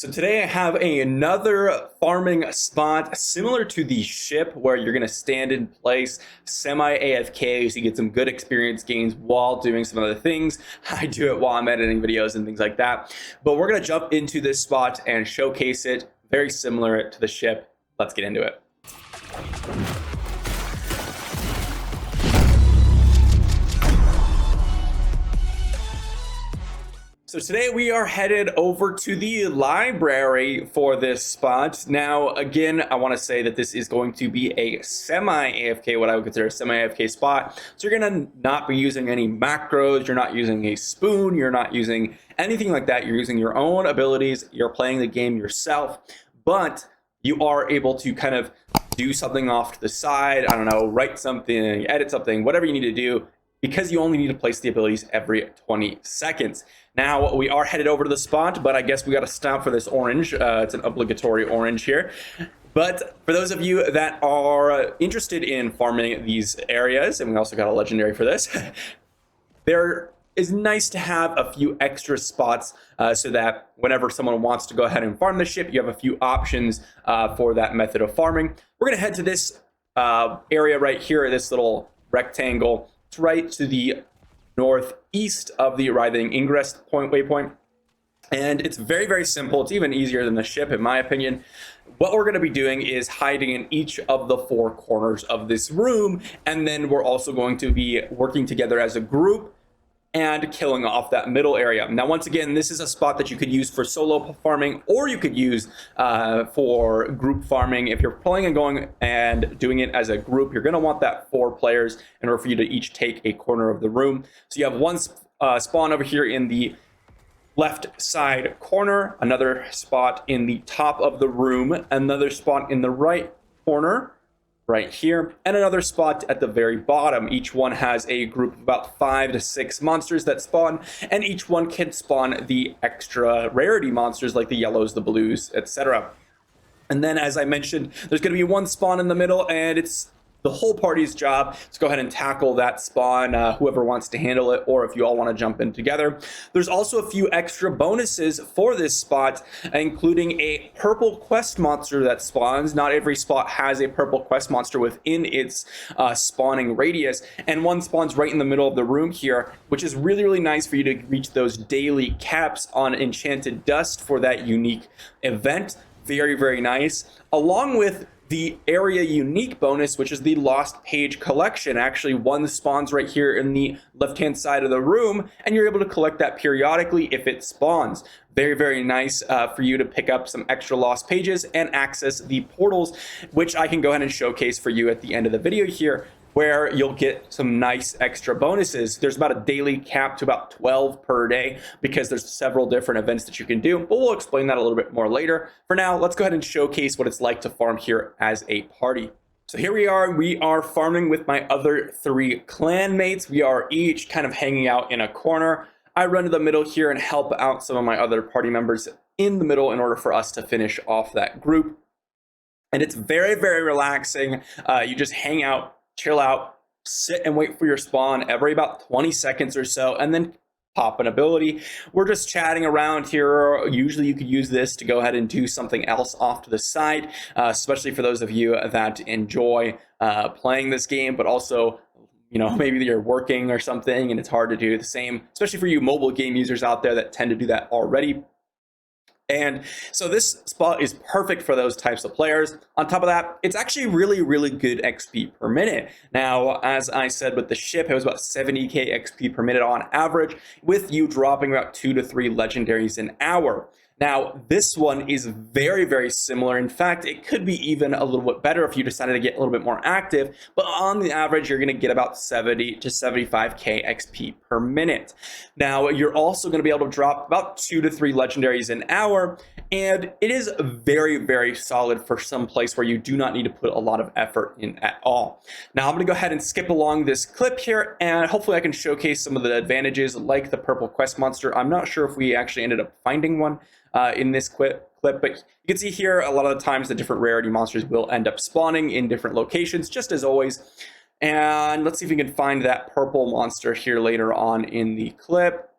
So today I have another farming spot similar to the ship where you're going to stand in place semi-AFK so you get some good experience gains while doing some other things. I do it while I'm editing videos and things like that. But we're going to jump into this spot and showcase it very similar to the ship. Let's get into it. So today we are headed over to the library for this spot. Now, again, I want to say that this is going to be a semi-AFK, what I would consider a semi-AFK spot. So you're going to not be using any macros, you're not using a spoon, you're not using anything like that. You're using your own abilities, you're playing the game yourself, but you are able to kind of do something off to the side, I don't know, write something, edit something, whatever you need to do, because you only need to place the abilities every 20 seconds. Now, we are headed over to the spot, but I guess we got to stop for this orange. It's an obligatory orange here. But for those of you that are interested in farming these areas, and we also got a legendary for this, there is nice to have a few extra spots so that whenever someone wants to go ahead and farm the ship, you have a few options for that method of farming. We're going to head to this area right here, this little rectangle. It's right to the northeast of the arriving ingress point waypoint, and it's very, very simple. It's even easier than the ship, in my opinion. What we're going to be doing is hiding in each of the four corners of this room, and then we're also going to be working together as a group and killing off that middle area. Now, once again, this is a spot that you could use for solo farming, or you could use for group farming. If you're playing and going and doing it as a group, you're gonna want that 4 players in order for you to each take a corner of the room. So you have one spawn over here in the left side corner, another spot in the top of the room, another spot in the right corner, right here, and another spot at the very bottom. Each one has a group of about 5 to 6 monsters that spawn, and each one can spawn the extra rarity monsters like the yellows, the blues, etc. And then, as I mentioned, there's going to be one spawn in the middle, and it's the whole party's job to go ahead and tackle that spawn, whoever wants to handle it, or if you all want to jump in together. There's also a few extra bonuses for this spot, including a purple quest monster that spawns. Not every spot has a purple quest monster within its spawning radius, and one spawns right in the middle of the room here, which is really, really nice for you to reach those daily caps on Enchanted Dust for that unique event. Very, very nice. Along with the area unique bonus, which is the lost page collection. Actually, one spawns right here in the left-hand side of the room, and you're able to collect that periodically if it spawns. Very, very nice for you to pick up some extra lost pages and access the portals, which I can go ahead and showcase for you at the end of the video here, where you'll get some nice extra bonuses. There's about a daily cap to about 12 per day because there's several different events that you can do, but we'll explain that a little bit more later. For now, let's go ahead and showcase what it's like to farm here as a party. So here we are farming with my other 3 clan mates. We are each kind of hanging out in a corner. I run to the middle here and help out some of my other party members in the middle in order for us to finish off that group. And it's very, very relaxing. You just hang out, chill out, sit and wait for your spawn every about 20 seconds or so, and then pop an ability. We're just chatting around here. Usually you could use this to go ahead and do something else off to the side, especially for those of you that enjoy playing this game, but also, you know, maybe you're working or something and it's hard to do the same, especially for you mobile game users out there that tend to do that already. And so this spot is perfect for those types of players. On top of that, it's actually really, really good XP per minute. Now, as I said with the ship, it was about 70k XP per minute on average, with you dropping about 2 to 3 legendaries an hour. Now, this one is very, very similar. In fact, it could be even a little bit better if you decided to get a little bit more active, but on the average, you're going to get about 70 to 75k XP per minute. Now, you're also going to be able to drop about 2 to 3 legendaries an hour, and it is very, very solid for some place where you do not need to put a lot of effort in at all. Now, I'm going to go ahead and skip along this clip here, and hopefully I can showcase some of the advantages like the purple quest monster. I'm not sure if we actually ended up finding one in this clip, but you can see here a lot of the times the different rarity monsters will end up spawning in different locations, just as always. And let's see if we can find that purple monster here later on in the clip.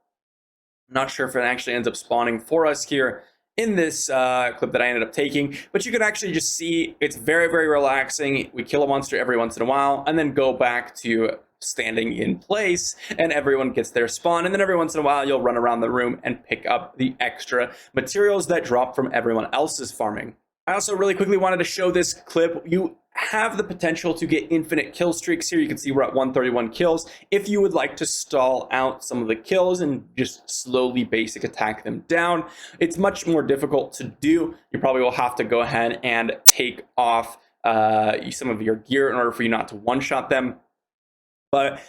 I'm not sure if it actually ends up spawning for us here in this clip that I ended up taking, but you can actually just see it's very, very relaxing. We kill a monster every once in a while and then go back to standing in place, and everyone gets their spawn, and then every once in a while you'll run around the room and pick up the extra materials that drop from everyone else's farming. I also really quickly wanted to show this clip. You have the potential to get infinite kill streaks here. You can see we're at 131 kills. If you would like to stall out some of the kills and just slowly basic attack them down, it's much more difficult to do. You probably will have to go ahead and take off some of your gear in order for you not to one-shot them. But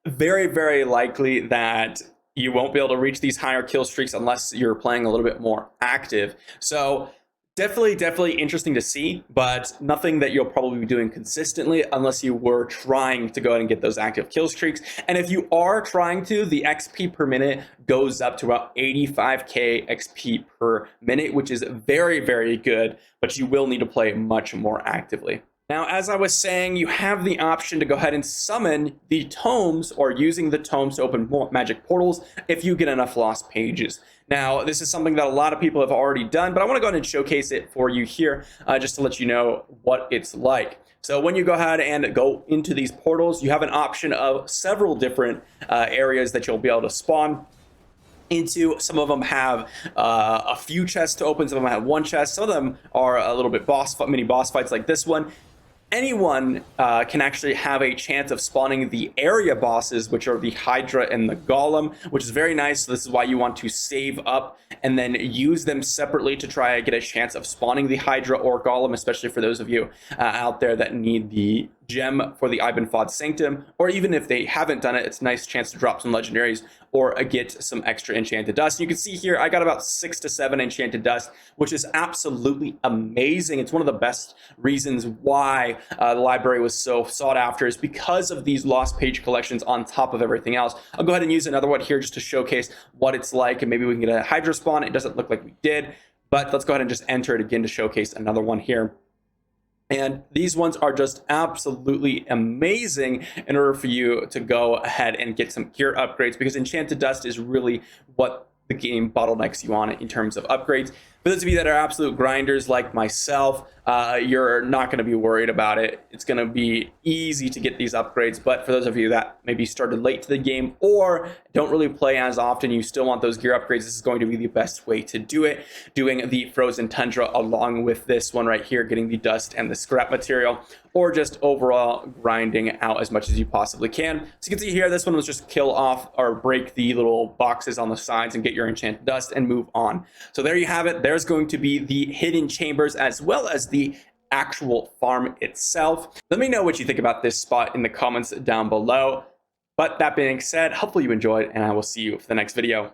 very, very likely that you won't be able to reach these higher kill streaks unless you're playing a little bit more active. So definitely interesting to see, but nothing that you'll probably be doing consistently unless you were trying to go ahead and get those active kill streaks. And if you are trying to, the XP per minute goes up to about 85k XP per minute, which is very, very good, but you will need to play much more actively. Now, as I was saying, you have the option to go ahead and summon the tomes, or using the tomes to open more magic portals if you get enough lost pages. Now, this is something that a lot of people have already done, but I want to go ahead and showcase it for you here just to let you know what it's like. So when you go ahead and go into these portals, you have an option of several different areas that you'll be able to spawn into. Some of them have a few chests to open, some of them have one chest, some of them are a little bit mini boss fights like this one. Anyone can actually have a chance of spawning the area bosses, which are the Hydra and the Golem, which is very nice. So this is why you want to save up and then use them separately to try to get a chance of spawning the Hydra or Golem, especially for those of you out there that need the gem for the Ibenfod Sanctum, or even if they haven't done it, it's a nice chance to drop some legendaries or get some extra enchanted dust. You can see here I got about 6 to 7 enchanted dust, which is absolutely amazing. It's one of the best reasons why the library was so sought after, is because of these lost page collections on top of everything else. I'll go ahead and use another one here just to showcase what it's like, and maybe we can get a Hydra spawn. It doesn't look like we did, but let's go ahead and just enter it again to showcase another one here. And these ones are just absolutely amazing in order for you to go ahead and get some gear upgrades, because enchanted dust is really what the game bottlenecks you on it in terms of upgrades. For those of you that are absolute grinders like myself, you're not going to be worried about it. It's going to be easy to get these upgrades. But for those of you that maybe started late to the game or don't really play as often, you still want those gear upgrades, this is going to be the best way to do it. Doing the frozen tundra along with this one right here, getting the dust and the scrap material, or just overall grinding out as much as you possibly can. So you can see here, this one was just kill off or break the little boxes on the sides and get your enchanted dust and move on. So there you have it. There's going to be the hidden chambers as well as the actual farm itself. Let me know what you think about this spot in the comments down below. But that being said, hopefully you enjoyed, and I will see you for the next video.